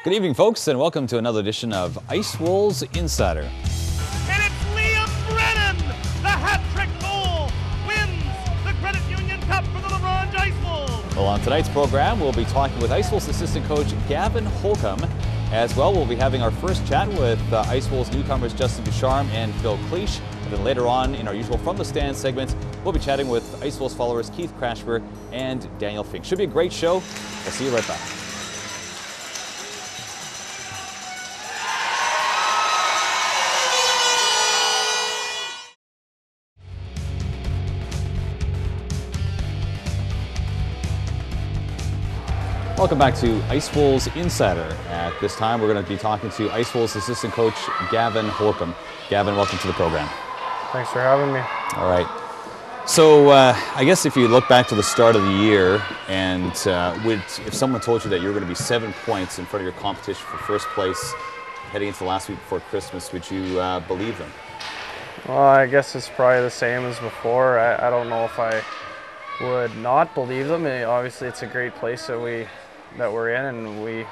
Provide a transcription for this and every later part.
Good evening, folks, and welcome to another edition of Ice Wolves Insider. And it's Liam Brennan, the hat-trick goal, wins the Credit Union Cup for the LaGrange Ice Wolves. Well, on tonight's program, we'll be talking with Ice Wolves assistant coach Gavin Holcomb. As well, we'll be having our first chat with Ice Wolves newcomers Justin Ducharme and Phil Cliché. And then later on, in our usual From the Stand segment, we'll be chatting with Ice Wolves followers Keith Kratchmer and Daniel Fink. Should be a great show. We'll see you right back. Welcome back to Ice Wolves Insider. At this time, we're going to be talking to Ice Wolves assistant coach Gavin Holcomb. Gavin, welcome to the program. Thanks for having me. All right. So I guess if you look back to the start of the year, and if someone told you that you were going to be 7 points in front of your competition for first place heading into the last week before Christmas, would you believe them? Well, I guess it's probably the same as before. I don't know if I would not believe them. Obviously, it's a great place that we're in and we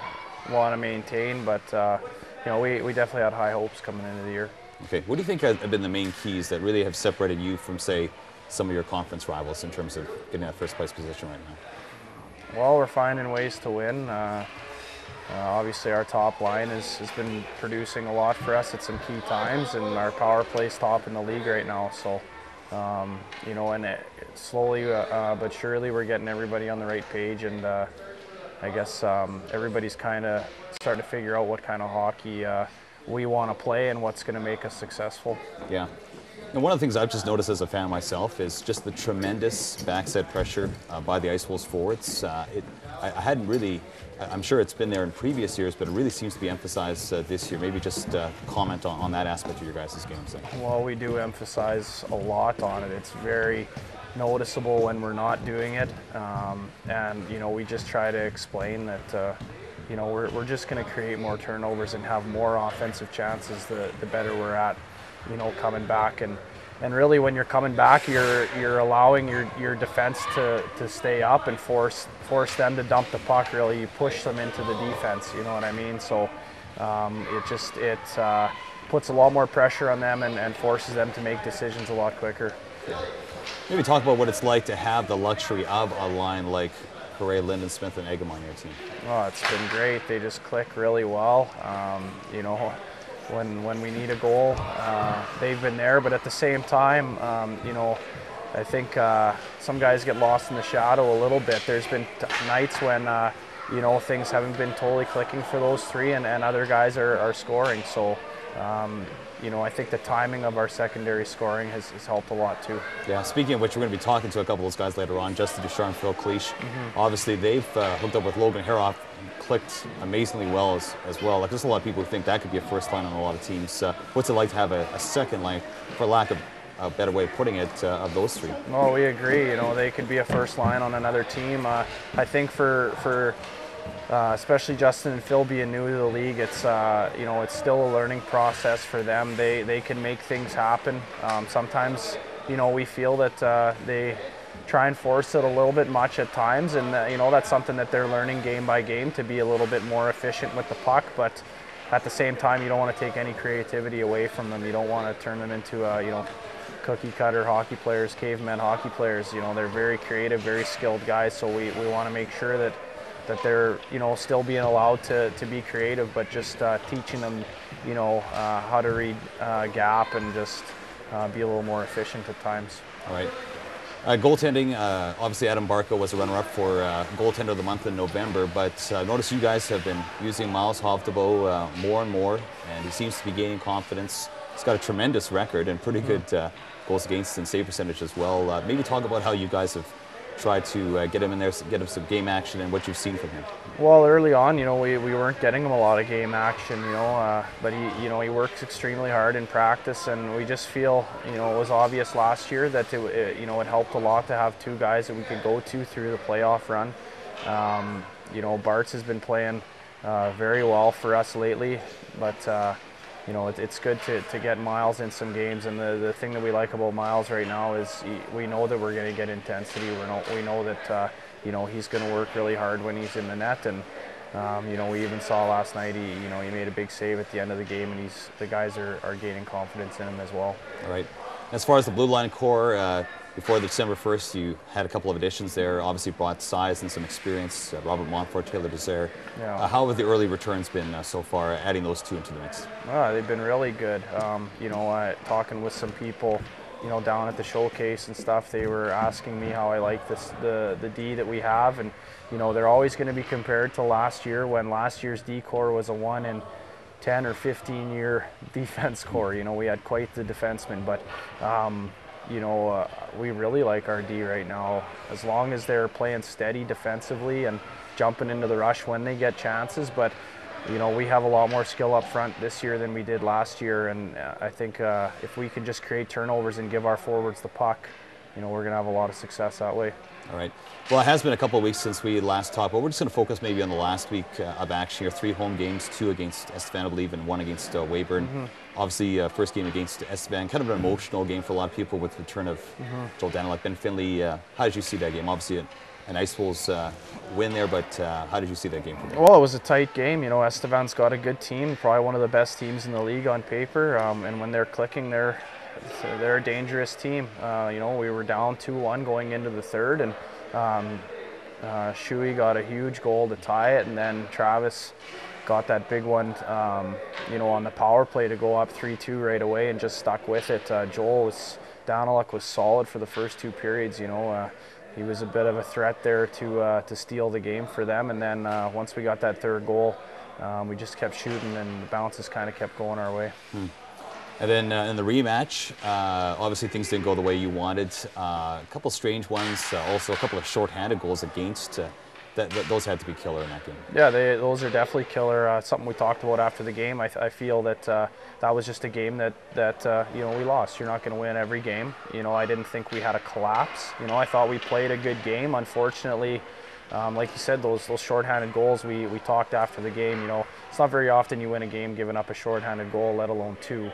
want to maintain, but you know, we definitely had high hopes coming into the year. Okay, what do you think have been the main keys that really have separated you from, say, some of your conference rivals in terms of getting that first place position right now? Well, we're finding ways to win. Obviously, our top line has been producing a lot for us at some key times, and our power play's top in the league right now. So, you know, and slowly but surely we're getting everybody on the right page, and I guess everybody's kind of starting to figure out what kind of hockey we want to play and what's going to make us successful. Yeah. And one of the things I've just noticed as a fan myself is just the tremendous backside pressure by the Ice Wolves forwards. I hadn't really, I'm sure it's been there in previous years, but it really seems to be emphasized this year. Maybe just comment on that aspect of your guys' games. Well, we do emphasize a lot on it. It's very noticeable when we're not doing it, and you know, we just try to explain that you know, we're just going to create more turnovers and have more offensive chances the better we're at, you know, coming back. And really, when you're coming back, you're allowing your defense to stay up and force them to dump the puck. Really, you push them into the defense, you know what I mean? So it puts a lot more pressure on them and forces them to make decisions a lot quicker. Yeah. Maybe talk about what it's like to have the luxury of a line like Correa, Linden, Smith, and Eggum on your team. Oh, it's been great. They just click really well. You know, when we need a goal, they've been there. But at the same time, you know, I think some guys get lost in the shadow a little bit. There's been nights when you know, things haven't been totally clicking for those three, and other guys are scoring. So. You know, I think the timing of our secondary scoring has helped a lot too. Yeah, speaking of which, we're going to be talking to a couple of those guys later on, Justin Ducharme, Phil Cliché. Obviously, they've hooked up with Logan Haroff, clicked amazingly well as well. Like, there's a lot of people who think that could be a first line on a lot of teams. What's it like to have a second line, for lack of a better way of putting it, of those three? Oh, we agree. You know, they could be a first line on another team. I think for especially Justin and Phil being new to the league, it's you know, it's still a learning process for them. They can make things happen. Sometimes, you know, we feel that they try and force it a little bit much at times, and you know, that's something that they're learning game by game to be a little bit more efficient with the puck. But at the same time, you don't want to take any creativity away from them. You don't want to turn them into you know, cookie cutter hockey players, caveman hockey players. You know, they're very creative, very skilled guys. So we want to make sure that they're, you know, still being allowed to be creative, but just teaching them, you know, how to read gap and just be a little more efficient at times. All right. Goaltending, obviously Adam Barco was a runner-up for goaltender of the month in November, but notice you guys have been using Miles Hovdebo more and more, and he seems to be gaining confidence. He's got a tremendous record and pretty good goals against and save percentage as well. Maybe talk about how you guys have tried to get him in there, get him some game action, and what you've seen from him. Well, early on, you know, we weren't getting him a lot of game action, you know, but he works extremely hard in practice, and we just feel, you know, it was obvious last year that you know, it helped a lot to have two guys that we could go to through the playoff run. You know, Bart's has been playing very well for us lately, but you know, it's good to get Miles in some games, and the thing that we like about Miles right now is we know that we're going to get intensity. We know that you know, he's going to work really hard when he's in the net, and You know, we even saw last night, he made a big save at the end of the game, and the guys are gaining confidence in him as well. All right. As far as the blue line core, before December 1st, you had a couple of additions there. Obviously brought size and some experience. Robert Montfort, Taylor Desire. Yeah. How have the early returns been so far, adding those two into the mix? They've been really good. You know, talking with some people, you know, down at the showcase and stuff, they were asking me how I like the D that we have, and you know, they're always going to be compared to last year, when last year's D core was a 1 in 10 or 15 year defense core. You know, we had quite the defensemen, but you know, we really like our D right now. As long as they're playing steady defensively and jumping into the rush when they get chances, but you know, we have a lot more skill up front this year than we did last year, and I think if we can just create turnovers and give our forwards the puck, you know, we're going to have a lot of success that way. All right. Well, it has been a couple of weeks since we last talked, but we're just going to focus maybe on the last week of action here. 3 home games, 2 against Estevan, I believe, and 1 against Weyburn. Obviously, first game against Estevan, kind of an emotional game for a lot of people with the return of Joel Daniluk. Ben Finley, how did you see that game? Obviously, an Ice Wolves win there, but how did you see that game? Well, it was a tight game. You know, Estevan's got a good team, probably one of the best teams in the league on paper, and when they're clicking, they're a dangerous team. You know, we were down 2-1 going into the third, and Shuey got a huge goal to tie it, and then Travis got that big one, you know, on the power play to go up 3-2 right away and just stuck with it. Daniluk was solid for the first 2 periods. You know, he was a bit of a threat there to steal the game for them, and then once we got that third goal, we just kept shooting, and the bounces kind of kept going our way. And then in the rematch, obviously things didn't go the way you wanted. A couple strange ones, also a couple of shorthanded goals against. Those had to be killer in that game. Yeah, those are definitely killer. Something we talked about after the game. I feel that that was just a game that you know, we lost. You're not going to win every game. You know, I didn't think we had a collapse. You know, I thought we played a good game. Unfortunately, like you said, those shorthanded goals, we talked after the game. You know, it's not very often you win a game giving up a shorthanded goal, let alone 2.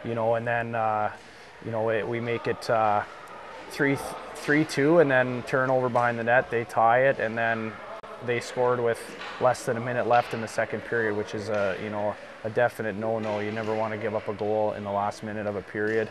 You know, and then you know, we make it 3-2, and then turnover behind the net, they tie it, and then they scored with less than a minute left in the second period, which is you know, a definite no-no. You never want to give up a goal in the last minute of a period.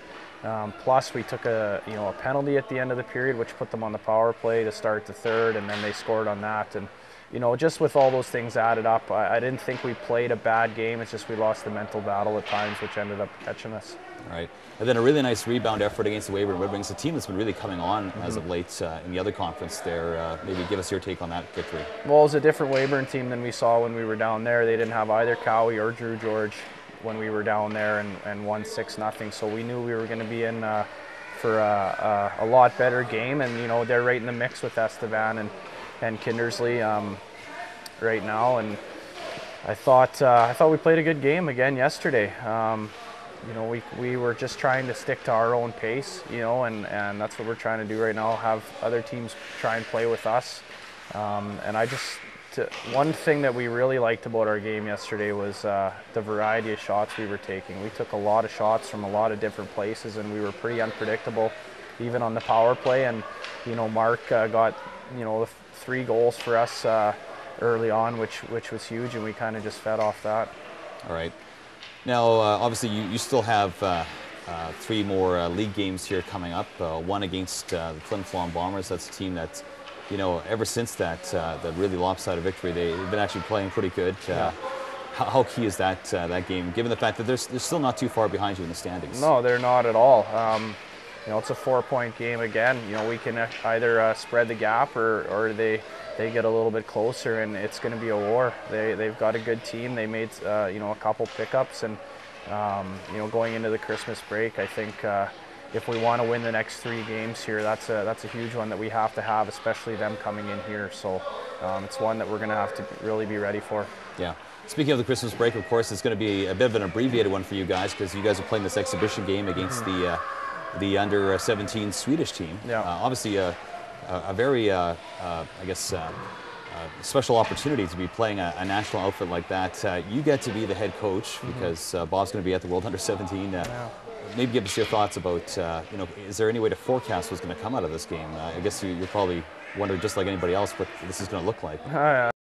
Plus, we took a penalty at the end of the period, which put them on the power play to start the third, and then they scored on that. And you know, just with all those things added up, I didn't think we played a bad game. It's just we lost the mental battle at times, which ended up catching us. All right. And then a really nice rebound effort against the Weyburn Red Wings, a team that's been really coming on as of late in the other conference there. Maybe give us your take on that victory. Well, it was a different Weyburn team than we saw when we were down there. They didn't have either Cowie or Drew George when we were down there, and won 6-0. So we knew we were going to be in for a lot better game. And you know, they're right in the mix with Estevan and Kindersley right now, and I thought we played a good game again yesterday. You know, we were just trying to stick to our own pace, you know, and that's what we're trying to do right now, have other teams try and play with us. And one thing that we really liked about our game yesterday was the variety of shots we were taking. We took a lot of shots from a lot of different places, and we were pretty unpredictable, even on the power play. And you know, Mark got, you know, the 3 goals for us early on, which was huge, and we kind of just fed off that. All right. Now, obviously, you still have 3 more league games here coming up. 1 against the Flin Flon Bombers. That's a team that, you know, ever since that really lopsided victory, they've been actually playing pretty good. Yeah. How key is that game, given the fact that they're still not too far behind you in the standings? No, they're not at all. You know, it's a 4-point game again. You know, we can either spread the gap or they get a little bit closer, and it's going to be a war. They've got a good team. They made you know, a couple pickups, and you know, going into the Christmas break, I think if we want to win the next 3 games here, that's a huge one that we have to have, especially them coming in here. So it's one that we're going to have to really be ready for. Yeah. Speaking of the Christmas break, of course, it's going to be a bit of an abbreviated one for you guys, because you guys are playing this exhibition game against the under-17 Swedish team. Yeah. Obviously, a very, I guess, special opportunity to be playing a national outfit like that. You get to be the head coach because Bob's going to be at the World Under-17. Yeah. Maybe give us your thoughts about, you know, is there any way to forecast what's going to come out of this game? I guess you're probably wondering, just like anybody else, what this is going to look like.